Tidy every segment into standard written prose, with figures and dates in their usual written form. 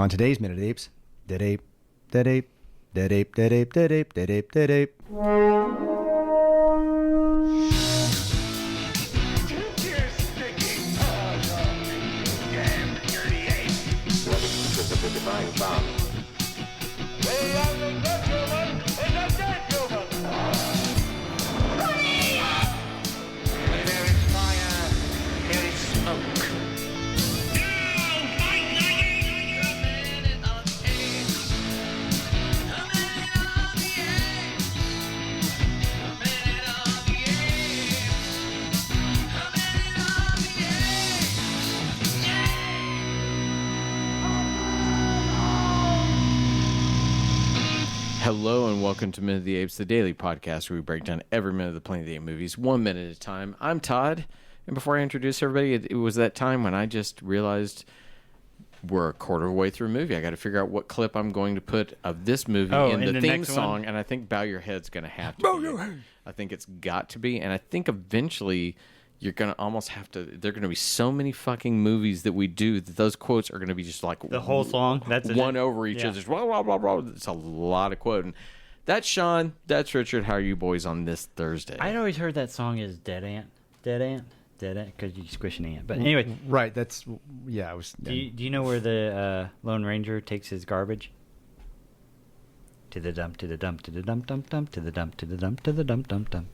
On today's Minute Apes, dead ape, dead ape, dead ape, dead ape, dead ape, dead ape, dead ape. Hello and welcome to Minute of the Apes, the daily podcast where we break down every minute of the Planet of the Apes movies, 1 minute at a time. I'm Todd, and before I introduce everybody, it was that time when I just realized we're a quarter of the way through a movie. I got to figure out what clip I'm going to put of this movie in the theme song, and I think Bow Your Head's going to have to be. I think it's got to be, and I think eventually you're going to almost have to. There are going to be so many fucking movies that we do that those quotes are going to be just like the whole song. That's one over each other. Just blah, blah, blah, blah. It's a lot of quoting. That's Sean. That's Richard. How are you boys on this Thursday? I'd always heard that song is Dead Ant, Dead Ant, Dead Ant, because you squish an ant. But anyway, right? That's I was. Do you know where the Lone Ranger takes his garbage? To the dump, to the dump, to the dump, dump, dump, to the dump, to the dump, to the dump, dump, dump.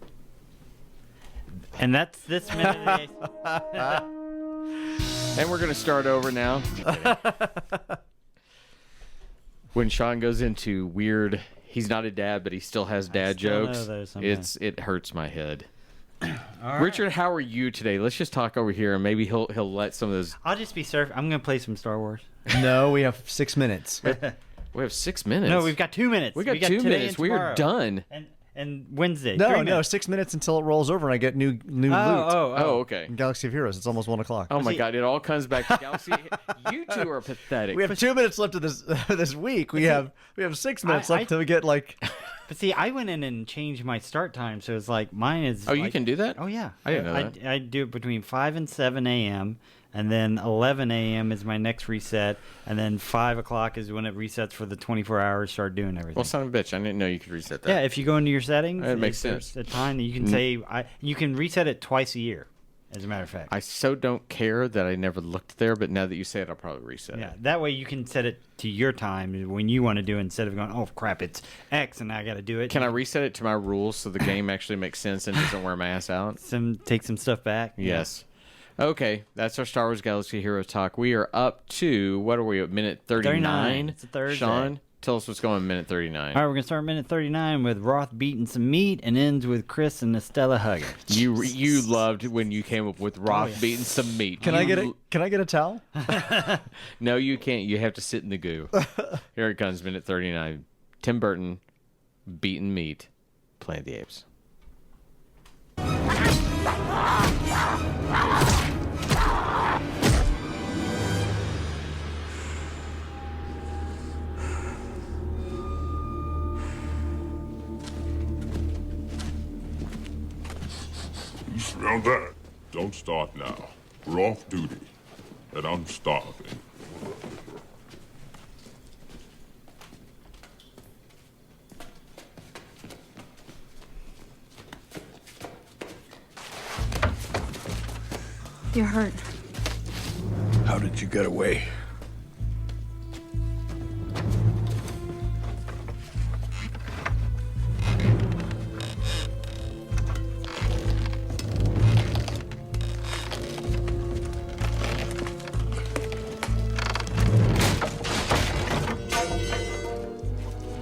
And that's this minute. And we're going to start over now. When Sean goes into weird, he's not a dad, but he still has dad jokes. It hurts my head. Right. Richard, how are you today? Let's just talk over here, and maybe he'll let some of those. I'll just be surfing. I'm going to play some Star Wars. No, we have 6 minutes. We have 6 minutes. No, we've got 2 minutes. We got 2 minutes. We are done. And Wednesday. No, 6 minutes until it rolls over and I get new loot. Oh, okay. In Galaxy of Heroes, it's almost 1 o'clock. Oh my God! It all comes back to Galaxy. You two are pathetic. We have 2 minutes left of this week. We have 6 minutes left till we get like. But see, I went in and changed my start time, so it's like mine is. Oh, you can do that? Oh yeah, I didn't know that. I do it between 5 and 7 a.m. and then 11 a.m. is my next reset, and then 5 o'clock is when it resets for the 24 hours. Start doing everything. Well, son of a bitch, I didn't know you could reset that. Yeah, if you go into your settings, it makes sense. The time that you can say you can reset it twice a year. As a matter of fact, I so don't care that I never looked there, but now that you say it, I'll probably reset it. Yeah, that way you can set it to your time when you want to do it instead of going, oh crap, it's X and I got to do it. Can I reset it to my rules so the game actually makes sense and doesn't wear my ass out? Take some stuff back. Yes. Yeah. Okay, that's our Star Wars Galaxy Heroes talk. We are up to, what are we at, minute 39? It's a Thursday. Sean, tell us what's going on in minute 39. All right, we're going to start minute 39 with Roth beating some meat and ends with Chris and Estella hugging. You loved when you came up with Roth beating some meat. Can I get a towel? No, you can't. You have to sit in the goo. Here it comes, minute 39. Tim Burton beating meat, Planet of the Apes. You smell that? Don't start now. We're off duty, and I'm starving. You're hurt. How did you get away?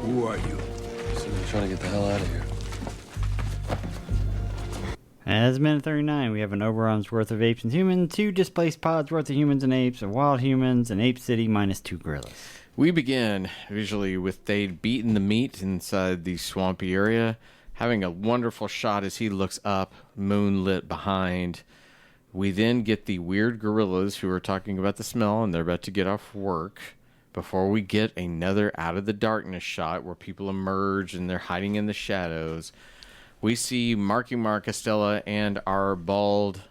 Who are you? So we're trying to get the hell out of here. As minute 39, we have an overruns worth of apes and humans, 2 displaced pods worth of humans and apes, a wild humans, an ape city minus 2 gorillas. We begin visually with Thade beating the meat inside the swampy area, having a wonderful shot as he looks up, moonlit behind. We then get the weird gorillas who are talking about the smell, and they're about to get off work, before we get another out of the darkness shot where people emerge and they're hiding in the shadows. We see Marky Mark, Estella, and our bald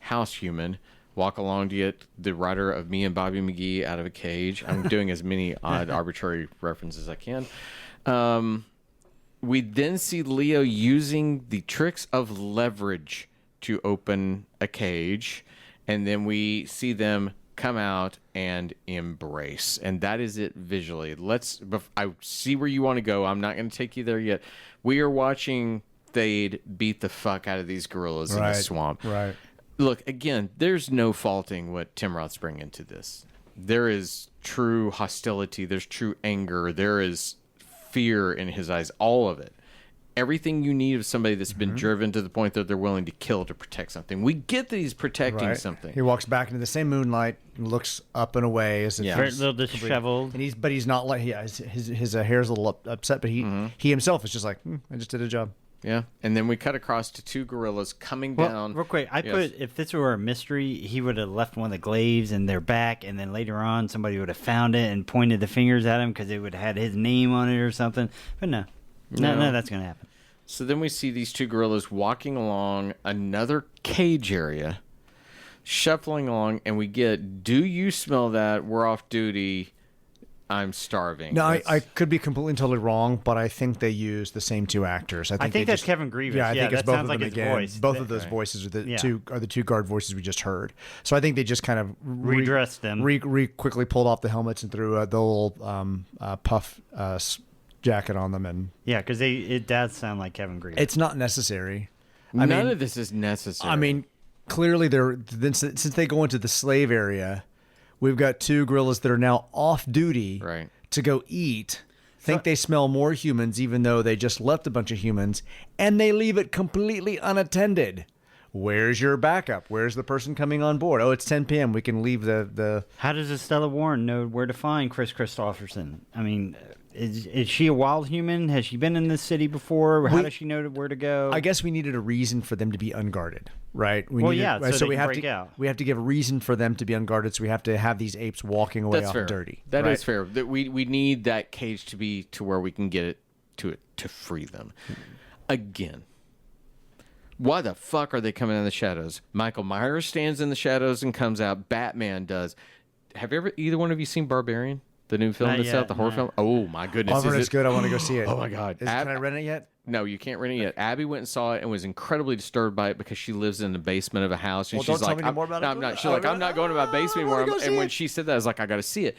house human walk along to get the writer of Me and Bobby McGee out of a cage. I'm doing as many odd, arbitrary references as I can. We then see Leo using the tricks of leverage to open a cage, and then we see them come out and embrace, and that is it visually. I see where you want to go. I'm not going to take you there yet. We are watching Thade beat the fuck out of these gorillas in the swamp. Right. Look, again, there's no faulting what Tim Roth's bringing to this. There is true hostility. There's true anger. There is fear in his eyes. All of it. Everything you need of somebody that's been driven to the point that they're willing to kill to protect something. We get that he's protecting something. He walks back into the same moonlight and looks up and away as if Very he's little disheveled. and he's not like his hair's a little upset, but he himself is just like I just did a job. Yeah, and then we cut across to two gorillas coming down. Real quick, I put if this were a mystery, he would have left one of the glaives in their back, and then later on somebody would have found it and pointed the fingers at him because it would have had his name on it or something. But no, that's gonna happen. So then we see these two gorillas walking along another cage area, shuffling along, and we get, do you smell that? We're off duty. I'm starving. No, I could be completely and totally wrong, but I think they use the same two actors. I think that's Kevin Grievous. Yeah, I think it's that both sounds of them like his again. voice. Both of those voices are the two guard voices we just heard. So I think they just kind of redressed them, quickly pulled off the helmets and threw the little puff jacket on them, and because it does sound like Kevin Grievous. it's not necessary. None of this is necessary. I mean, clearly since they go into the slave area, we've got two gorillas that are now off duty to go eat. Think they smell more humans, even though they just left a bunch of humans, and they leave it completely unattended. Where's your backup? Where's the person coming on board? Oh, it's 10 p.m. We can leave the... How does Estella Warren know where to find Chris Christopherson? I mean, is she a wild human? Has she been in this city before? How does she know where to go? I guess we needed a reason for them to be unguarded, right? So we have to give a reason for them to be unguarded, so we have to have these apes walking away off fair. dirty. That right? is fair. That we need that cage to be to where we can get it to free them. Again. Why the fuck are they coming in the shadows? Michael Myers stands in the shadows and comes out. Batman does. Have either one of you seen Barbarian? The new film that's out, the horror film? Oh, my goodness. It's good. I want to go see it. Oh, my God. Can I rent it yet? No, you can't rent it yet. Abby went and saw it and was incredibly disturbed by it because she lives in the basement of a house. And she's don't like, tell me any more about it. I'm not. She's like, I'm not going to my basement anymore. And when she said that, I was like, I got to see it.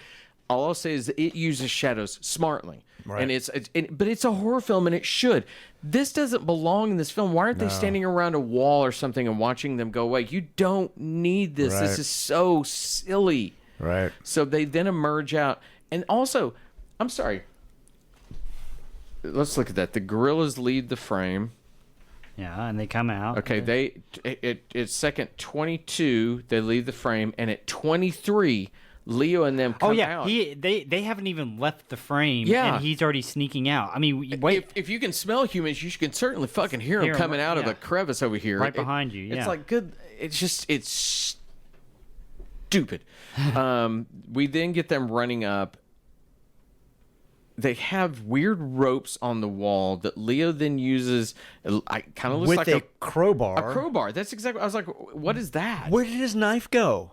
All I'll say is it uses shadows smartly. Right. And but it's a horror film, and it should. This doesn't belong in this film. Why aren't they standing around a wall or something and watching them go away? You don't need this. This is so silly. Right. So they then emerge out. And also, I'm sorry. Let's look at that. The gorillas lead the frame. Yeah, and they come out. Okay, it's second 22, they leave the frame, and at 23, Leo and them come out. They haven't even left the frame, Yeah. and he's already sneaking out. I mean, wait. If you can smell humans, you can certainly fucking hear them coming out of a crevice over here. Right behind you, yeah. It's like good. It's stupid. We then get them running up. They have weird ropes on the wall that Leo then uses. I kind of looks with like a crowbar. A crowbar. That's exactly. I was like, what is that? Where did his knife go?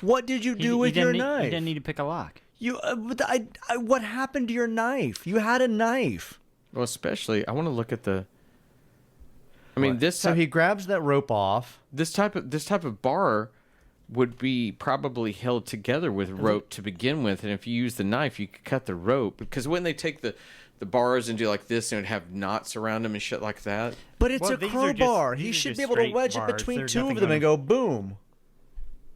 What did you do with your knife? He didn't need to pick a lock. What happened to your knife? You had a knife. Well, especially, I want to look at the. I mean, So he grabs that rope off. This type of bar would be probably held together with rope to begin with, and if you use the knife, you could cut the rope. Because when they take the bars and do like this, and would have knots around them and shit like that. But it's a crowbar. He should be able to wedge it between two of them and go boom.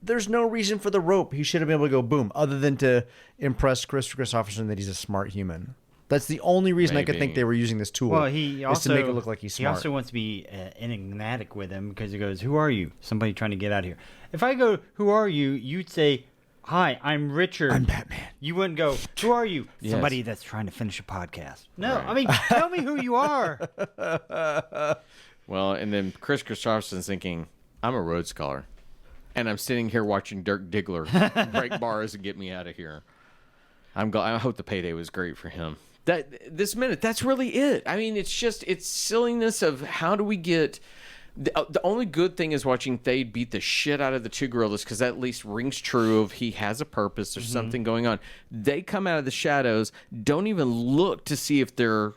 There's no reason for the rope. He should have been able to go boom, other than to impress Chris Christopherson that he's a smart human. That's the only reason I could think they were using this tool. Well, he also is to make it look like he's smart. He also wants to be enigmatic with him because he goes, "Who are you?" Somebody trying to get out of here. If I go, "Who are you?" You'd say, "Hi, I'm Richard. I'm Batman." You wouldn't go, "Who are you?" Yes. Somebody that's trying to finish a podcast. No, Right. I mean, tell me who you are. Well, and then Chris Christopherson's thinking, "I'm a Rhodes Scholar, and I'm sitting here watching Dirk Diggler break bars and get me out of here." I hope the payday was great for him. That's really it. I mean, it's silliness of how do we get The only good thing is watching Thade beat the shit out of the two gorillas, because that at least rings true of he has a purpose. There's something going on. They come out of the shadows, don't even look to see if they're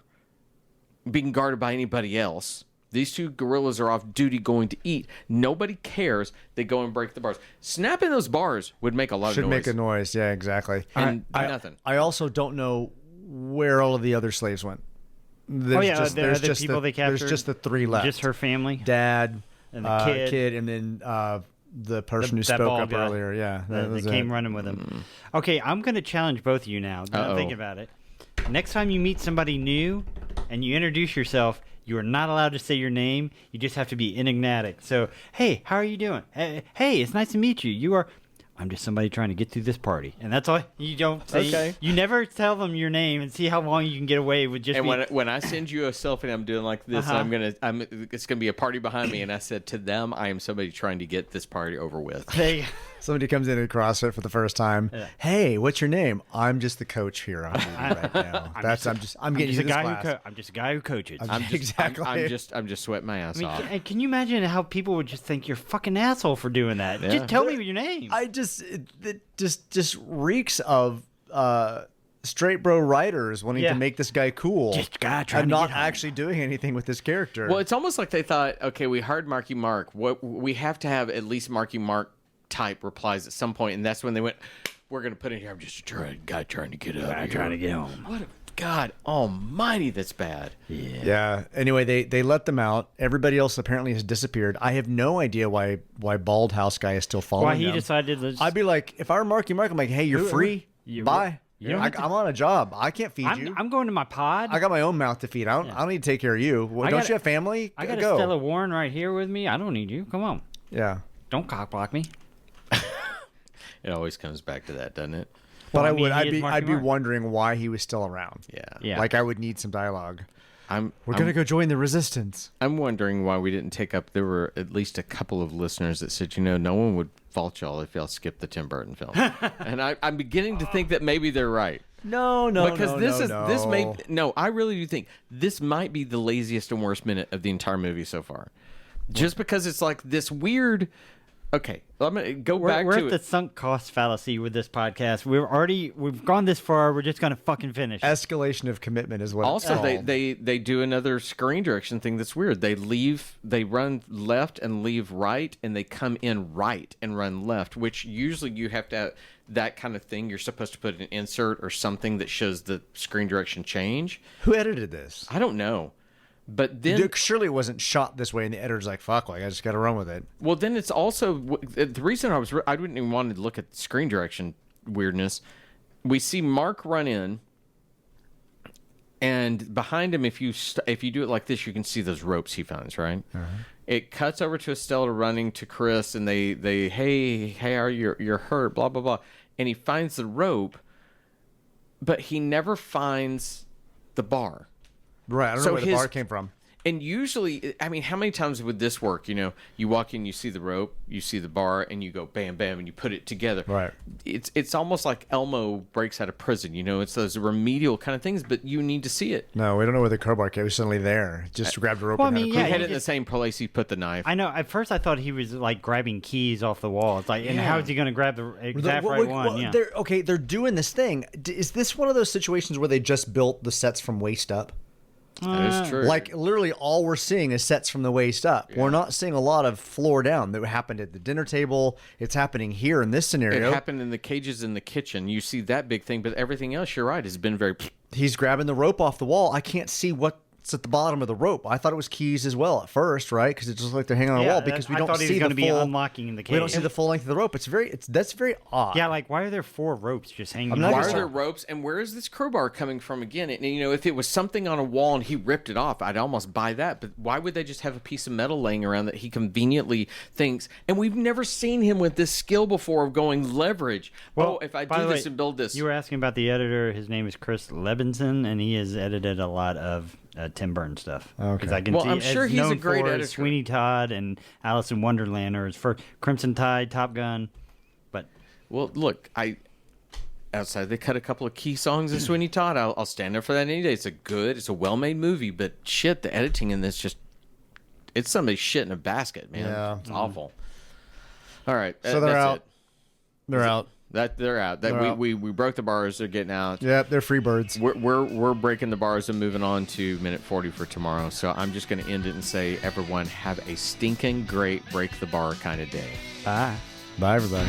being guarded by anybody else. These two gorillas are off duty going to eat. Nobody cares. They go and break the bars. Snapping those bars would make a lot of noise. Should make a noise. Yeah, exactly. And nothing. I also don't know where all of the other slaves went. There's the people they captured. There's just the three left. Just her family, dad, and the kid, and then the person who spoke up earlier. Yeah, that came running with him. Okay, I'm going to challenge both of you now. I'm thinking about it. Next time you meet somebody new and you introduce yourself, you are not allowed to say your name. You just have to be enigmatic. So, hey, how are you doing? Hey, it's nice to meet you. You are... I'm just somebody trying to get through this party. And that's all. You don't say. Okay. You never tell them your name and see how long you can get away with just. And when I send you a selfie, I'm doing like this. And it's gonna be a party behind me. And I said to them, I am somebody trying to get this party over with. Hey. Somebody comes in at CrossFit for the first time. Yeah. Hey, what's your name? I'm just the coach here on duty right now. I'm getting you to this class. I'm just a guy who coaches. I'm just sweating my ass off. Can you imagine how people would just think you're a fucking asshole for doing that? Yeah. Just tell me your name. It just reeks of straight bro writers wanting to make this guy cool. Just guy trying and to not get actually doing anything with this character. Well, it's almost like they thought, okay, we hired Marky Mark. We have to have at least Marky Mark type replies at some point, and that's when they went, we're going to put in here, I'm just a guy trying to get out. Trying to get home. What a God almighty, that's bad. Yeah. Anyway, they let them out. Everybody else apparently has disappeared. I have no idea why Bald House guy is still following them. Why he them. decided I'd be like, if I were Marky Mark, I'm like, hey, you're free. Bye. I'm on a job. I can't feed you. I'm going to my pod. I got my own mouth to feed. I don't need to take care of you. Well, don't you have family? I got a Stella Warren right here with me. I don't need you. Come on. Yeah. Don't cock block me. It always comes back to that, doesn't it? But I'd be wondering why he was still around. Yeah. Like I would need some dialogue. We're gonna go join the resistance. I'm wondering why we didn't take up. There were at least a couple of listeners that said, no one would fault y'all if y'all skipped the Tim Burton film, and I'm beginning to think that maybe they're right. No, because I really do think this might be the laziest and worst minute of the entire movie so far, just because it's like this weird. Okay, I'm gonna go back to it. We're at the sunk cost fallacy with this podcast. We've gone this far. We're just gonna fucking finish. Escalation of commitment is what. Also, it's called. they do another screen direction thing that's weird. They run left and leave right, and they come in right and run left. Which usually you have to have that kind of thing. You're supposed to put an insert or something that shows the screen direction change. Who edited this? I don't know. But then surely it wasn't shot this way, and the editor's like, "Fuck, I just got to run with it." Well, then it's also the reason I didn't even want to look at screen direction weirdness. We see Mark run in, and behind him, if you do it like this, you can see those ropes he finds. Right. Uh-huh. It cuts over to Estella running to Chris, and they hey, are you're hurt? Blah blah blah, and he finds the rope, but he never finds the bar. Right, I don't know where the bar came from. And usually, I mean, how many times would this work? You walk in, you see the rope, you see the bar, and you go bam, bam, and you put it together. Right. It's almost like Elmo breaks out of prison. It's those remedial kind of things, but you need to see it. No, we don't know where the crowbar came. It was suddenly there. Just grabbed a rope. Well, and he had it in the same place he put the knife. I know. At first, I thought he was like grabbing keys off the wall. It's like, and how is he going to grab the exact right one? Yeah. They're doing this thing. Is this one of those situations where they just built the sets from waist up? That is true. Like literally all we're seeing is sets from the waist up. Yeah. We're not seeing a lot of floor down. That happened at the dinner table. It's happening here in this scenario. It happened in the cages in the kitchen. You see that big thing, but everything else, you're right, has been very... He's grabbing the rope off the wall. I can't see what's at the bottom of the rope. I thought it was keys as well at first, right? Because it just looked like they're hanging on a wall because we don't see the full... unlocking the cage. We don't see the full length of the rope. That's very odd. Yeah, like why are there 4 ropes just hanging? Why are there ropes? And where is this crowbar coming from again? And if it was something on a wall and he ripped it off, I'd almost buy that. But why would they just have a piece of metal laying around that he conveniently thinks? And we've never seen him with this skill before of going leverage. Well, if I do this and build this. You were asking about the editor. His name is Chris Levinson, and he has edited a lot of Tim Burton stuff. Okay. I can see I'm sure he's a great editor. Sweeney Todd and Alice in Wonderland, or his first Crimson Tide, Top Gun. But look, outside they cut a couple of key songs in Sweeney Todd. I'll stand there for that any day. It's a well-made movie, but shit, the editing in this It's somebody's shit in a basket, man. Yeah. It's awful. All right. So they're out. They're out. They're out. We broke the bars. They're getting out. Yep, they're free birds. We're breaking the bars and moving on to minute 40 for tomorrow. So I'm just going to end it and say, everyone, have a stinking great break the bar kind of day. Bye. Bye, everybody.